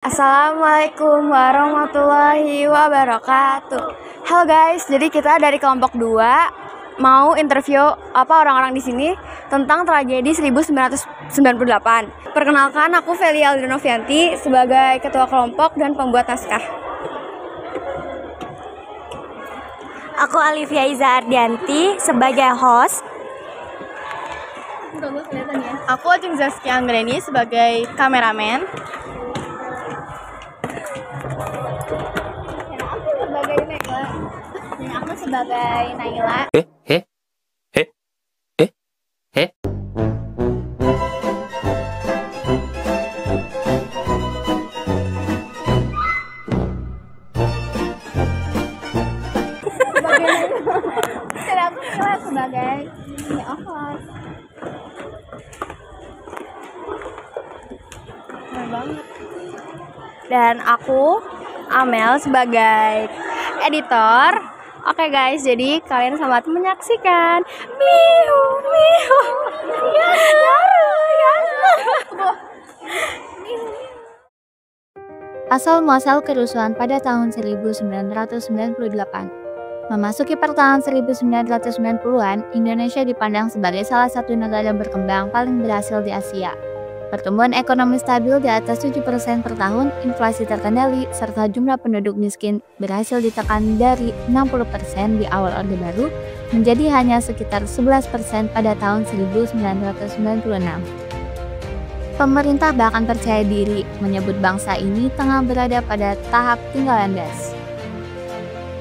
Assalamualaikum warahmatullahi wabarakatuh. Halo guys, jadi kita dari kelompok 2 mau interview orang-orang di sini tentang tragedi 1998. Perkenalkan, aku Felia Aldinovianti sebagai ketua kelompok dan pembuat naskah. Aku Alivia Iza Ardianti sebagai host. Aku Ajeng Zaskia Anggreni sebagai kameramen. Aku sebagai Naila. Dan aku Naila sebagai host. Dan aku Amel sebagai editor. Oke guys, jadi kalian selamat menyaksikan. Miu, miu. Asal-muasal kerusuhan pada tahun 1998. Memasuki pertengahan 1990-an, Indonesia dipandang sebagai salah satu negara berkembang paling berhasil di Asia. Pertumbuhan ekonomi stabil di atas 7% per tahun, inflasi terkendali, serta jumlah penduduk miskin berhasil ditekan dari 60% di awal Orde Baru menjadi hanya sekitar 11% pada tahun 1996. Pemerintah bahkan percaya diri menyebut bangsa ini tengah berada pada tahap tinggal landas.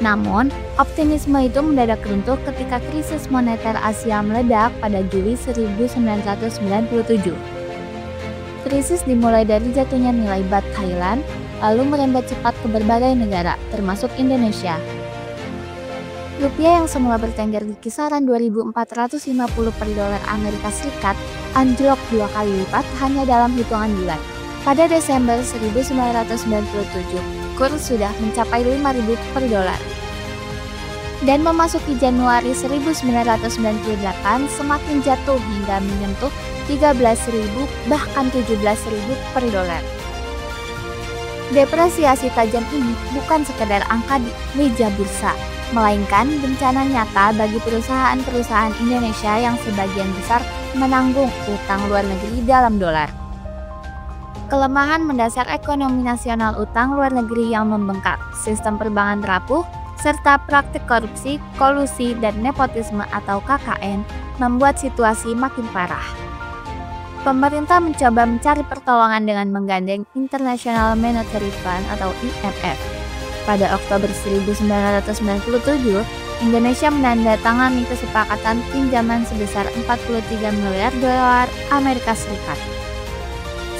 Namun, optimisme itu mendadak runtuh ketika krisis moneter Asia meledak pada Juli 1997. Krisis dimulai dari jatuhnya nilai baht Thailand, lalu merembet cepat ke berbagai negara, termasuk Indonesia. Rupiah yang semula bertengger di kisaran 2.450 per dolar Amerika Serikat anjlok 2 kali lipat hanya dalam hitungan bulan. Pada Desember 1997, kurs sudah mencapai 5.000 per dolar. Dan memasuki Januari 1998 semakin jatuh hingga menyentuh 13.000 bahkan 17.000 per dolar. Depresiasi tajam ini bukan sekedar angka di meja bursa, melainkan bencana nyata bagi perusahaan-perusahaan Indonesia yang sebagian besar menanggung utang luar negeri dalam dolar. Kelemahan mendasar ekonomi nasional, utang luar negeri yang membengkak, sistem perbankan rapuh, serta praktik korupsi, kolusi, dan nepotisme atau KKN membuat situasi makin parah. Pemerintah mencoba mencari pertolongan dengan menggandeng International Monetary Fund atau IMF. Pada Oktober 1997, Indonesia menandatangani kesepakatan pinjaman sebesar 43 miliar dolar Amerika Serikat.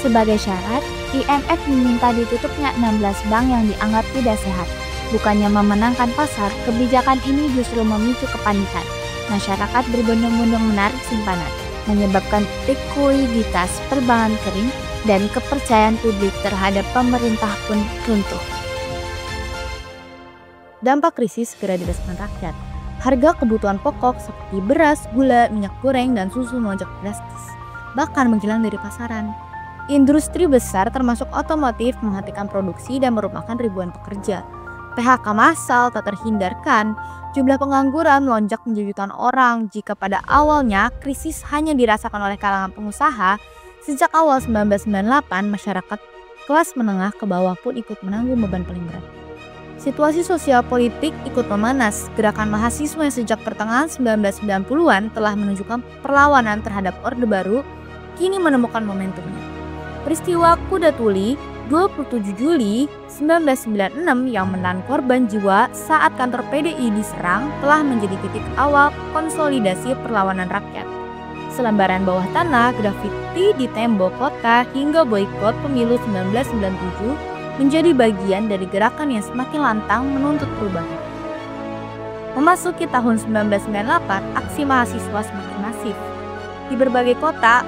Sebagai syarat, IMF meminta ditutupnya 16 bank yang dianggap tidak sehat. Bukannya memenangkan pasar, kebijakan ini justru memicu kepanikan. Masyarakat berbondong-bondong menarik simpanan, menyebabkan likuiditas perbankan kering dan kepercayaan publik terhadap pemerintah pun runtuh. Dampak krisis segera dirasakan rakyat. Harga kebutuhan pokok seperti beras, gula, minyak goreng, dan susu melonjak drastis, bahkan menghilang dari pasaran. Industri besar termasuk otomotif menghentikan produksi dan merumahkan ribuan pekerja. PHK massal tak terhindarkan, jumlah pengangguran melonjak menjadi jutaan orang jika pada awalnya krisis hanya dirasakan oleh kalangan pengusaha. Sejak awal 1998, masyarakat kelas menengah ke bawah pun ikut menanggung beban paling berat. Situasi sosial politik ikut memanas. Gerakan mahasiswa yang sejak pertengahan 1990-an telah menunjukkan perlawanan terhadap Orde Baru kini menemukan momentumnya. Peristiwa Kuda Tuli 27 Juli 1996 yang menelan korban jiwa saat kantor PDI diserang telah menjadi titik awal konsolidasi perlawanan rakyat. Selembaran bawah tanah, grafiti di tembok kota, hingga boikot pemilu 1997 menjadi bagian dari gerakan yang semakin lantang menuntut perubahan. Memasuki tahun 1998, aksi mahasiswa semakin masif. Di berbagai kota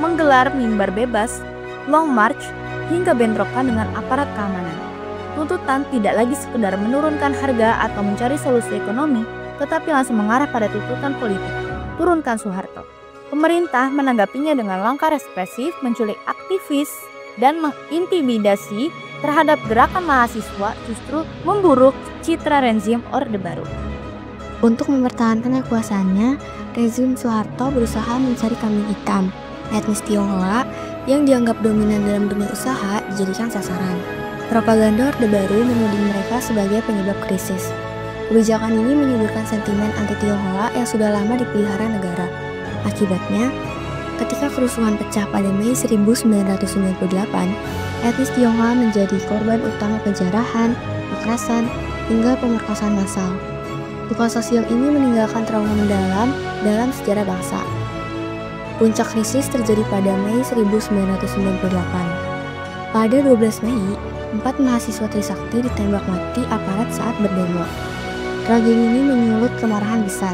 menggelar mimbar bebas, long march, hingga bentrokan dengan aparat keamanan. Tuntutan tidak lagi sekedar menurunkan harga atau mencari solusi ekonomi, tetapi langsung mengarah pada tuntutan politik. Turunkan Soeharto. Pemerintah menanggapinya dengan langkah represif, menculik aktivis, dan mengintimidasi terhadap gerakan mahasiswa justru memburuk citra rezim Orde Baru. Untuk mempertahankan kekuasaannya, rezim Soeharto berusaha mencari kambing hitam, etnis Tionghoa yang dianggap dominan dalam dunia usaha dijadikan sasaran. Propaganda Orde Baru menuding mereka sebagai penyebab krisis. Kebijakan ini menimbulkan sentimen anti-Tionghoa yang sudah lama dipelihara negara. Akibatnya, ketika kerusuhan pecah pada Mei 1998, etnis Tionghoa menjadi korban utama penjarahan, kekerasan, hingga pemerkosaan massal. Duka sosial ini meninggalkan trauma mendalam dalam sejarah bangsa. Puncak krisis terjadi pada Mei 1998. Pada 12 Mei, 4 mahasiswa Trisakti ditembak mati aparat saat berdemo. Tragedi ini menyulut kemarahan besar.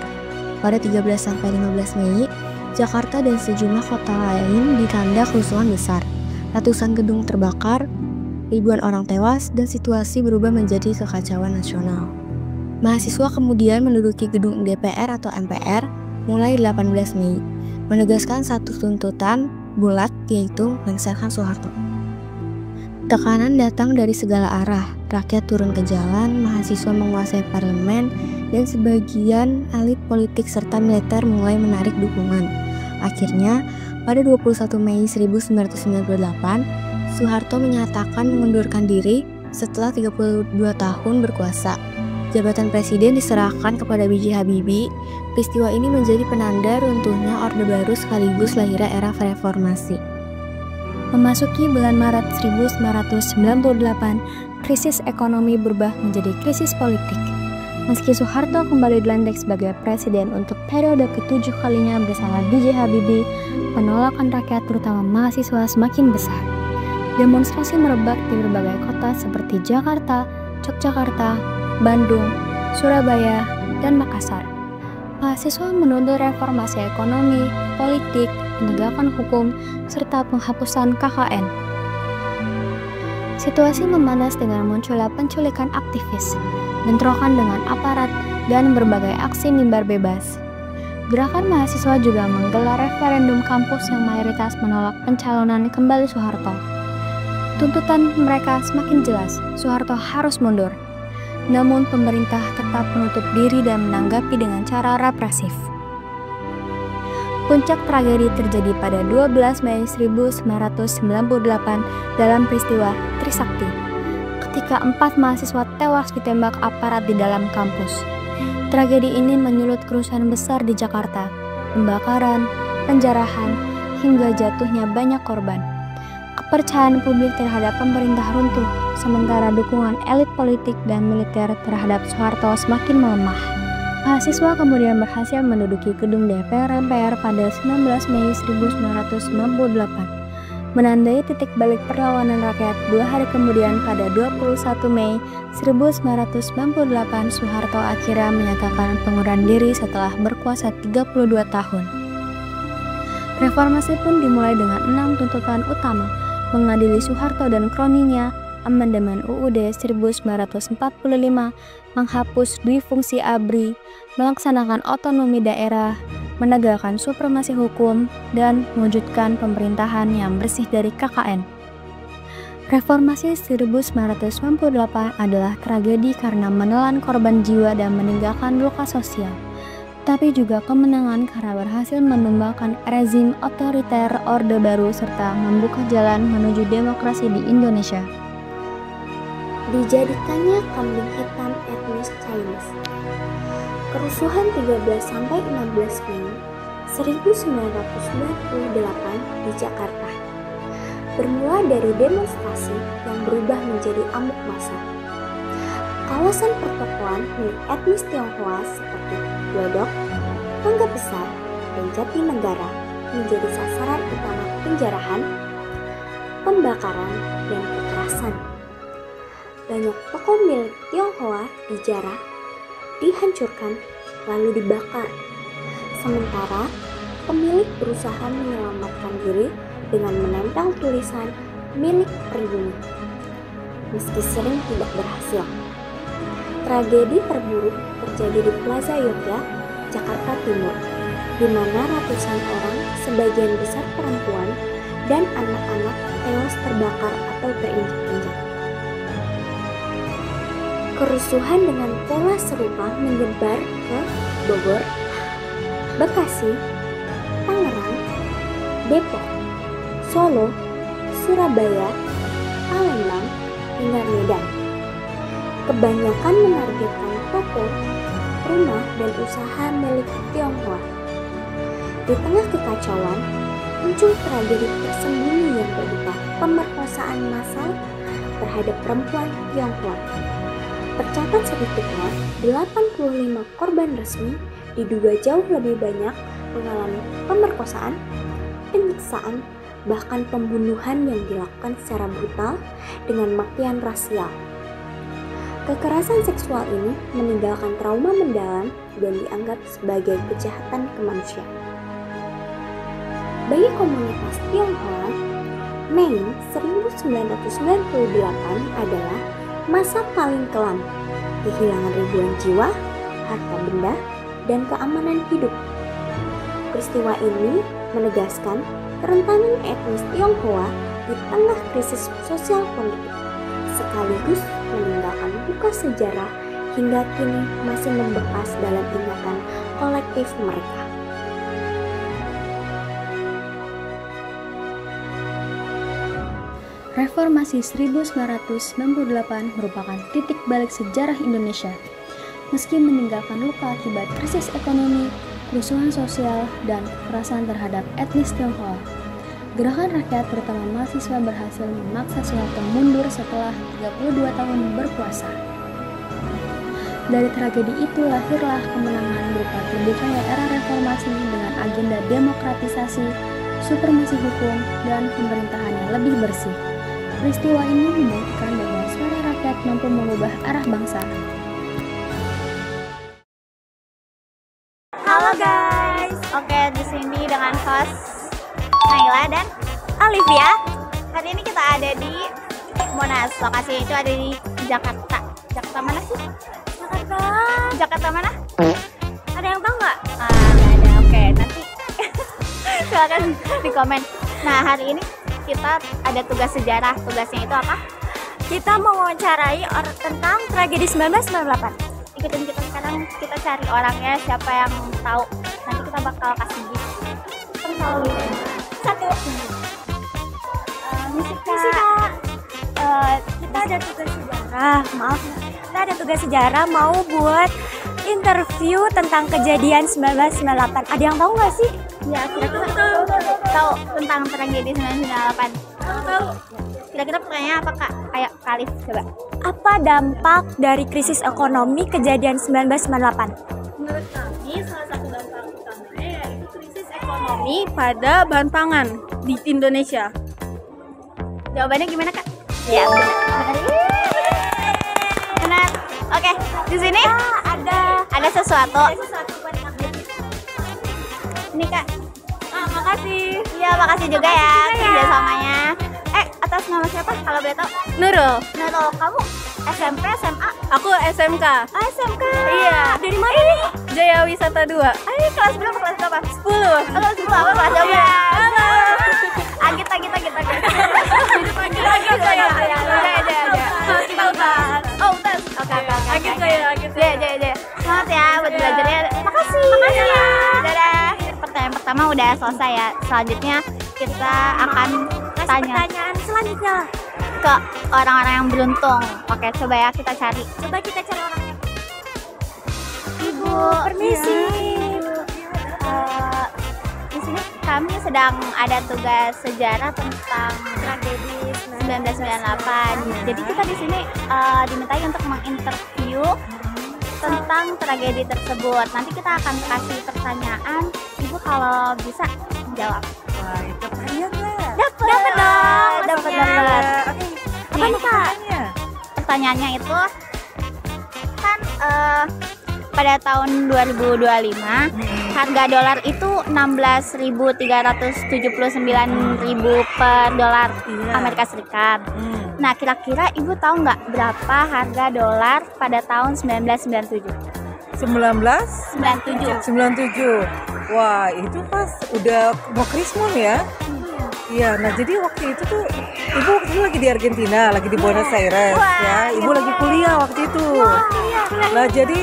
Pada 13-15 Mei, Jakarta dan sejumlah kota lain ditanda kerusuhan besar. Ratusan gedung terbakar, ribuan orang tewas, dan situasi berubah menjadi kekacauan nasional. Mahasiswa kemudian menduduki gedung DPR atau MPR mulai 18 Mei, menegaskan satu tuntutan bulat, yaitu mengesahkan Soeharto. Tekanan datang dari segala arah, rakyat turun ke jalan, mahasiswa menguasai parlemen, dan sebagian elit politik serta militer mulai menarik dukungan. Akhirnya, pada 21 Mei 1998, Soeharto menyatakan mengundurkan diri setelah 32 tahun berkuasa. Jabatan presiden diserahkan kepada B.J. Habibie. Peristiwa ini menjadi penanda runtuhnya Orde Baru sekaligus lahirnya era reformasi. Memasuki bulan Maret 1998, krisis ekonomi berubah menjadi krisis politik. Meski Soeharto kembali dilantik sebagai presiden untuk periode ke-7 kalinya bersama B.J. Habibie, penolakan rakyat terutama mahasiswa semakin besar. Demonstrasi merebak di berbagai kota seperti Jakarta, Yogyakarta, Bandung, Surabaya, dan Makassar. Mahasiswa menuntut reformasi ekonomi, politik, penegakan hukum, serta penghapusan KKN. Situasi memanas dengan munculnya penculikan aktivis, bentrokan dengan aparat, dan berbagai aksi mimbar bebas. Gerakan mahasiswa juga menggelar referendum kampus yang mayoritas menolak pencalonan kembali Soeharto. Tuntutan mereka semakin jelas, Soeharto harus mundur. Namun pemerintah tetap menutup diri dan menanggapi dengan cara represif. Puncak tragedi terjadi pada 12 Mei 1998 dalam peristiwa Trisakti, ketika 4 mahasiswa tewas ditembak aparat di dalam kampus. Tragedi ini menyulut kerusuhan besar di Jakarta, pembakaran, penjarahan, hingga jatuhnya banyak korban. Kepercayaan publik terhadap pemerintah runtuh, sementara dukungan elit politik dan militer terhadap Soeharto semakin melemah. Mahasiswa kemudian berhasil menduduki gedung DPR MPR pada 19 Mei 1998, menandai titik balik perlawanan rakyat. 2 hari kemudian pada 21 Mei 1998, Soeharto akhirnya menyatakan pengunduran diri setelah berkuasa 32 tahun. Reformasi pun dimulai dengan 6 tuntutan utama: mengadili Soeharto dan kroninya, amandemen UUD 1945, menghapus duifungsi ABRI, melaksanakan otonomi daerah, menegakkan supremasi hukum, dan mewujudkan pemerintahan yang bersih dari KKN. Reformasi 1998 adalah tragedi karena menelan korban jiwa dan meninggalkan luka sosial, tapi juga kemenangan karena berhasil menumbalkan rezim otoriter Orde Baru serta membuka jalan menuju demokrasi di Indonesia. Dijadikannya kambing hitam etnis Chinese. Kerusuhan 13-16 Mei 1998 di Jakarta bermula dari demonstrasi yang berubah menjadi amuk massa. Kawasan pertokoan milik etnis Tionghoa seperti Glodok, Mangga Besar, dan Jatinegara menjadi sasaran utama penjarahan, pembakaran, dan kekerasan. Banyak toko milik Tionghoa dijarah, dihancurkan, lalu dibakar. Sementara pemilik berusaha menyelamatkan diri dengan menempel tulisan milik pribumi, meski sering tidak berhasil. Tragedi terburuk terjadi di Plaza Yogya, Jakarta Timur, di mana ratusan orang, sebagian besar perempuan, dan anak-anak tewas terbakar atau terinjak-injak. Kerusuhan dengan pola serupa menyebar ke Bogor, Bekasi, Tangerang, Depok, Solo, Surabaya, Palembang, hingga Medan. Kebanyakan menargetkan toko, rumah, dan usaha milik Tionghoa. Di tengah kekacauan, muncul tragedi tersembunyi yang berupa pemerkosaan massal terhadap perempuan Tionghoa. Tercatat sedikitnya 85 korban resmi, diduga jauh lebih banyak mengalami pemerkosaan, penyiksaan, bahkan pembunuhan yang dilakukan secara brutal dengan makian rasial. Kekerasan seksual ini meninggalkan trauma mendalam dan dianggap sebagai kejahatan kemanusiaan. Bagi komunitas Tionghoa, Mei 1998 adalah masa paling kelam, kehilangan ribuan jiwa, harta benda, dan keamanan hidup. Peristiwa ini menegaskan kerentanan etnis Tionghoa di tengah krisis sosial politik, sekaligus meninggalkan luka sejarah hingga kini masih membekas dalam ingatan kolektif mereka. Reformasi 1998 merupakan titik balik sejarah Indonesia. Meski meninggalkan luka akibat krisis ekonomi, kerusuhan sosial, dan kekerasan terhadap etnis Tionghoa, gerakan rakyat terutama mahasiswa berhasil memaksa Soeharto mundur setelah 32 tahun berkuasa. Dari tragedi itu lahirlah kemenangan berupa terbukanya era reformasi dengan agenda demokratisasi, supremasi hukum, dan pemerintahan yang lebih bersih. Peristiwa ini membuktikan bahwa suara rakyat mampu mengubah arah bangsa. Halo guys, oke di sini dengan host Naila dan Olivia. Hari ini kita ada di Monas, lokasi itu ada di Jakarta. Jakarta mana sih? Jakarta mana? Ada yang tahu nggak? Nggak ada. Oke, nanti silakan di komen. Nah, hari ini kita ada tugas sejarah. Tugasnya itu apa? Kita mau wawancarai tentang tragedi 1998. Ikutin kita sekarang, kita cari orangnya, siapa yang tahu. Nanti kita bakal kasih gift. Satu. Misi Kak. Kita ada tugas sejarah. Maaf, kita ada tugas sejarah mau buat interview tentang kejadian 1998. Ada yang tahu nggak sih? Ya, kira-kira tahu tentang tragedi 1998. Tahu. Kira-kira pertanyaannya apa Kak? Kayak Kalif coba. Apa dampak dari krisis ekonomi kejadian 1998? Menurut kami salah satu dampak utamanya yaitu krisis ekonomi pada bahan pangan di Indonesia. Jawabannya gimana Kak? Ya, benar. Benar. Oke, di sini ada sesuatu. Ini Kak. Makasih. Iya, makasih juga ya kerjasamanya. Atas nama siapa kalau boleh tahu? Nurul. Nurul, kamu SMP, SMA? Aku SMK. SMK. Iya. Dari mana nih? Jaya Wisata 2. Kelas berapa? Kelas berapa? 10. Kelas 10 apa? Kelas berapa? Iya. Halo. Agit. saya. Kita utas. Oh, utas. Oke. Agit saya. Jaya. Semangat ya buat belajarnya. Makasih ya. Dadah. Pertanyaan pertama udah selesai ya. Selanjutnya kita akan tanya pertanyaan selanjutnya ke orang-orang yang beruntung. Oke, coba ya kita cari. Coba kita cari orangnya. Ibu, permisi. Di sini kami sedang ada tugas sejarah tentang tragedi 1998. Jadi kita di sini dimintai untuk menginterview tentang tragedi tersebut. Nanti kita akan kasih pertanyaan. Ibu kalau bisa jawab. Wah, itu hadiah nggak? Dapat dong. Oke. Apa nih Kak? Pertanyaannya itu kan pada tahun 2025 harga dolar itu 16.379.000 per dolar Amerika Serikat. Nah, kira-kira Ibu tahu nggak berapa harga dolar pada tahun 1997? 97. Wah, itu pas udah mau Krismon ya? Iya, nah jadi waktu itu tuh ibu waktu itu lagi di Argentina, lagi di Buenos Aires ya. Ibu lagi kuliah waktu itu. Nah jadi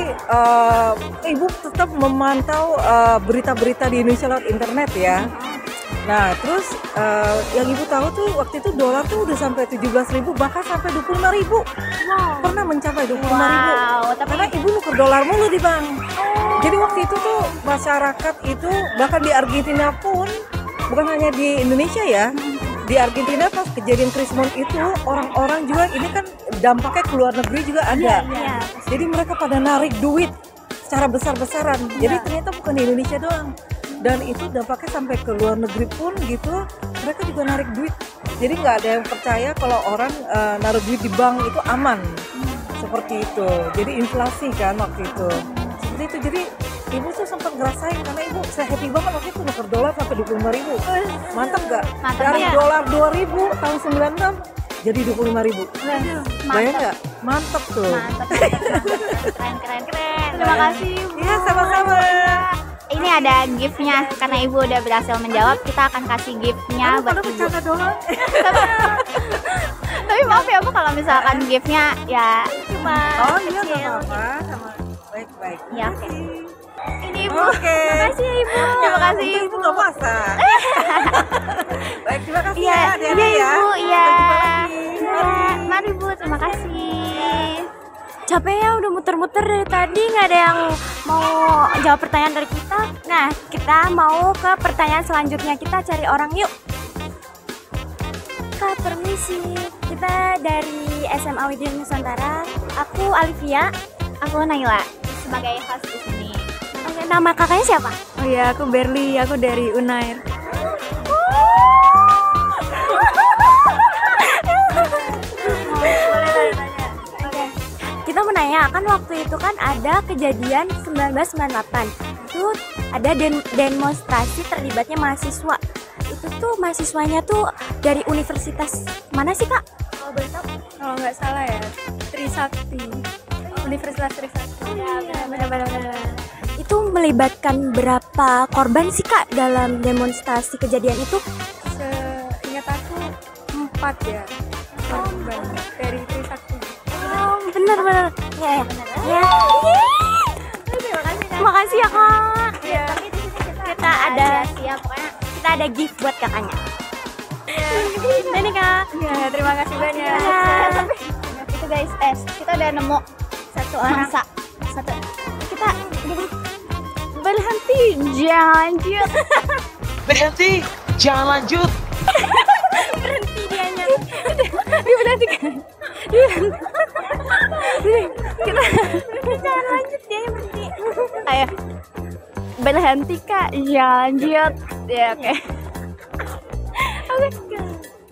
ibu tetap memantau berita-berita di Indonesia lewat internet ya. Nah terus yang ibu tahu tuh waktu itu dolar tuh udah sampai 17.000 bahkan sampai 25.000. Pernah mencapai 25.000. Karena ibu nuker dolar mulu di bank. Jadi waktu itu tuh masyarakat itu bahkan di Argentina pun, bukan hanya di Indonesia ya, di Argentina pas kejadian Krismon itu orang-orang juga ini kan dampaknya ke luar negeri juga ada. Jadi mereka pada narik duit secara besar-besaran. Jadi ternyata bukan di Indonesia doang. Dan itu dampaknya sampai ke luar negeri pun gitu, mereka juga narik duit. Jadi nggak ada yang percaya kalau orang naruh duit di bank itu aman. Seperti itu. Jadi inflasi kan waktu itu. Seperti itu. Jadi ibu tuh sempat ngerasain karena ibu saya happy banget waktu itu nuker dolar sampai 25.000. Mantap gak? Dari dolar 2.000 tahun 96 jadi 25.000. Bayang nggak? Mantap tuh. Keren. Terima kasih Ibu. Iya sama-sama. Ini ada gift-nya karena Ibu udah berhasil menjawab, kita akan kasih gift-nya buat Ibu. Bercanda dolar. Tapi maaf ya Bu kalau misalkan gift-nya ya cuma Oh iya nggak kecil. apa-apa. Sama baik-baik. Ya, oke. Ini Ibu. Oke. Terima kasih Ibu. Terima kasih Untung Ibu. ibu nggak puasa. Baik, terima kasih Iya, ya. iya Hati-hati ya. Ibu, iya. Sampai jumpa lagi. Iya. Mari Bu, terima kasih. Capek ya udah muter-muter dari tadi, nggak ada yang mau jawab pertanyaan dari kita. Nah, kita mau ke pertanyaan selanjutnya, kita cari orang yuk. Kak, permisi. Kita dari SMA Widya Nusantara. Aku Alivia. Aku Naila sebagai host di sini. Oke, nama kakaknya siapa? Oh iya, aku Berli, aku dari Unair. Kita mau nanya, kan waktu itu kan ada kejadian 1998. Itu ada demonstrasi terlibatnya mahasiswa. Itu tuh mahasiswanya tuh dari universitas mana sih, Kak? Kalau boleh tahu? Kalau nggak salah ya, Trisakti. Universitas Trisakti. Ya, benar-benar. Itu melibatkan berapa korban sih, Kak, dalam demonstrasi kejadian itu? Seingat aku 4 ya. Korban dari Trisakti. Oh, benar-benar. Ya. Terima kasih ya, Kak. Iya. Tapi di sini kita ada Ya, pokoknya kita ada gift buat kakaknya. Ini Kak. Ya, terima kasih banyak. itu guys, kita udah nemu satu orang. Satu. Kita gini. Berhenti, jangan lanjut. Berhenti, jangan lanjut. Berhenti dianya. Dia berhenti kan? Jangan lanjut, dia berhenti. Ayo. Berhenti Kak, jangan lanjut. Ya, oke. Oke.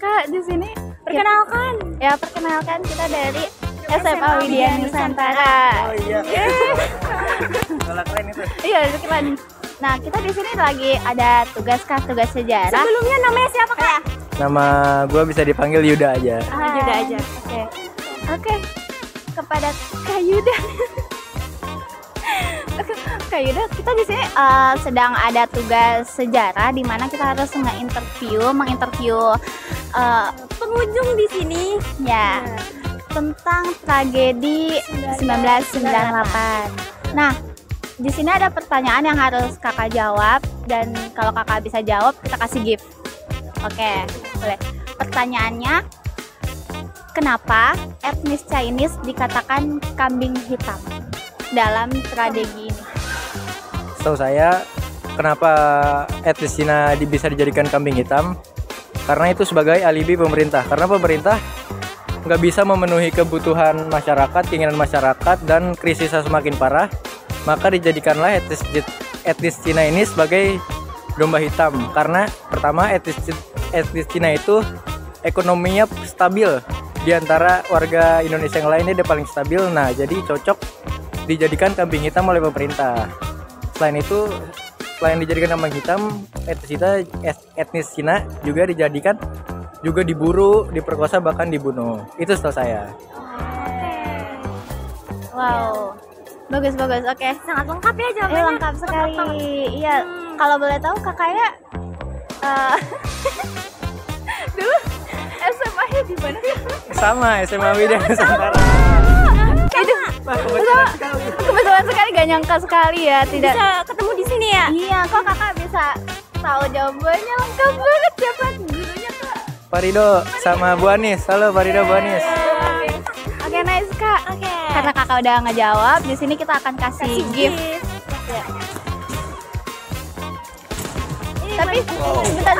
Kak, di sini Perkenalkan. ya perkenalkan kita dari SMA Widya Nusantara. Oh iya. Kalau keren itu. Iya, keren. Nah, kita di sini lagi ada tugas sejarah. Sebelumnya namanya siapa, Kak? Nama gue bisa dipanggil Yuda aja. Yuda aja. Oke. Oke. Kepada Kak Yuda. Kak Yuda, kita di sini sedang ada tugas sejarah di mana kita harus menginterview Pengunjung di sini. ya tentang tragedi 1998. Nah, di sini ada pertanyaan yang harus kakak jawab dan kalau kakak bisa jawab kita kasih gift. Oke, boleh. Pertanyaannya, kenapa etnis Chinese dikatakan kambing hitam dalam tragedi ini? Setahu saya, kenapa etnis Cina bisa dijadikan kambing hitam? Karena itu sebagai alibi pemerintah. Karena pemerintah nggak bisa memenuhi kebutuhan masyarakat, keinginan masyarakat, dan krisisnya semakin parah, maka dijadikanlah etnis Cina ini sebagai domba hitam. Karena pertama, etnis Cina itu ekonominya stabil. Di antara warga Indonesia yang lainnya dia paling stabil. Nah, jadi cocok dijadikan kambing hitam oleh pemerintah. Selain itu, selain dijadikan kambing hitam, etnis Cina juga dijadikan, juga diburu, diperkosa, bahkan dibunuh. Itu setahu saya. Wow, bagus. Oke, Sangat lengkap ya jawabannya. lengkap sekali. Iya, kalau boleh tahu kakaknya Dulu SMA-nya di mana? Sama SMA Widya Nusantara. Itu kebetulan sekali, gak nyangka sekali ya tidak Bisa ketemu di sini ya? Iya, kok kakak bisa tahu jawabannya lengkap banget. Siapa gurunya kak? Parido sama Bu Anis. Halo Parido, Bu Anis. Oke, nice kak. Oke. Karena kakak udah ngejawab, di sini kita akan kasih gift. Ya. Tapi bentar.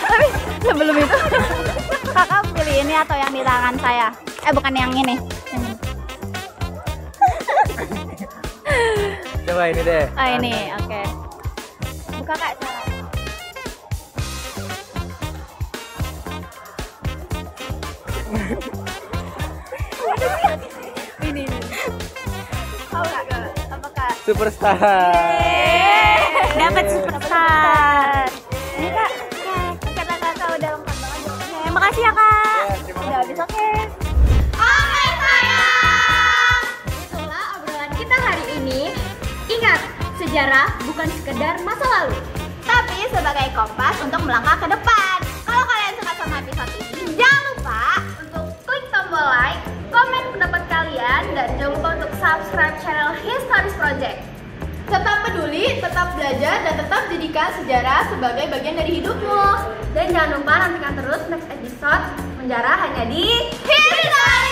Tapi sebelum itu kakak pilih ini atau yang di tangan saya? Bukan yang ini. Coba ini deh. Oh ini, oke. Buka kak. Ini. Apakah? Superstar. Dapat superstar. Ini kak. Kata kakak udah lengkap banget jawabannya. Oke, makasih ya kak. Udah habis, oke. Oke sayang. Itulah obrolan kita hari ini. Ingat, sejarah bukan sekedar masa lalu, tapi sebagai kompas untuk melangkah ke depan. Kalau kalian suka sama episode ini, jangan lupa untuk klik tombol like, komen pendapat kalian, dan jangan lupa untuk subscribe channel Historis Project. Tetap peduli, tetap belajar, dan tetap jadikan sejarah sebagai bagian dari hidupmu. Dan jangan lupa nantikan terus next episode Menjarah hanya di Historis.